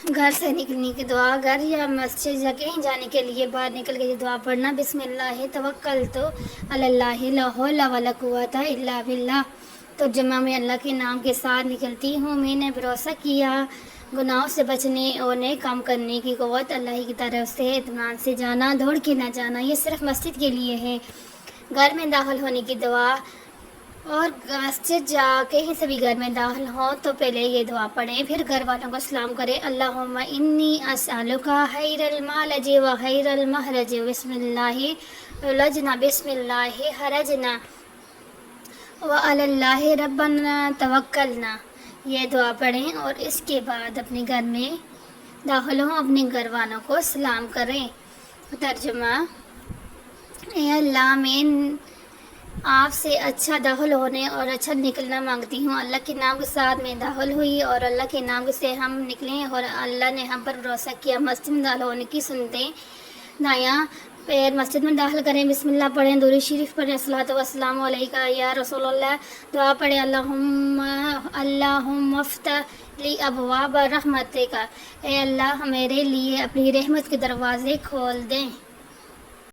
گھر سے نکلنے کی دعا، گھر یا مسجد یا کہیں جانے کے لیے باہر نکل کے یہ دعا پڑھنا، بسم اللہ توکلت علی اللہ لا حول ولا قوت الا باللہ۔ ترجمہ میں اللہ کے نام کے ساتھ نکلتی ہوں، میں نے بھروسہ کیا گناہوں سے بچنے اور نیک کام کرنے کی قوت اللہ ہی کی طرف سے، اطمینان سے جانا، دوڑ کے نہ جانا، یہ صرف مسجد کے لیے ہے۔ گھر میں داخل ہونے کی دعا، اور مسجد جا کہیں سے بھی گھر میں داخل ہوں تو پہلے یہ دعا پڑھیں، پھر گھر والوں کو سلام کریں۔ اللہم انی اسألک خیر المعلج و خیر المخرج، بسم اللہ ولجنا، بسم اللہ خرجنا، وعلی اللہ ربنا توکلنا۔ یہ دعا پڑھیں اور اس کے بعد اپنے گھر میں داخل ہوں، اپنے گھر والوں کو سلام کریں۔ ترجمہ: اے اللہ، میں آپ سے اچھا داخل ہونے اور اچھا نکلنا مانگتی ہوں۔ اللہ کے نام کے ساتھ میں داخل ہوئی اور اللہ کے نام سے ہم نکلیں، اور اللہ نے ہم پر بھروسہ کیا۔ مسجد میں داخل ہونے کی سنتیں: دایاں پیر مسجد میں داخل کریں، بسم اللہ پڑھیں، درود شریف پڑھیں، الصلاۃ والسلام علیک یا رسول اللہ، دعا پڑھیں، اللہم افتح لی ابواب رحمتک، اے اللہ میرے لیے اپنی رحمت کے دروازے کھول دیں۔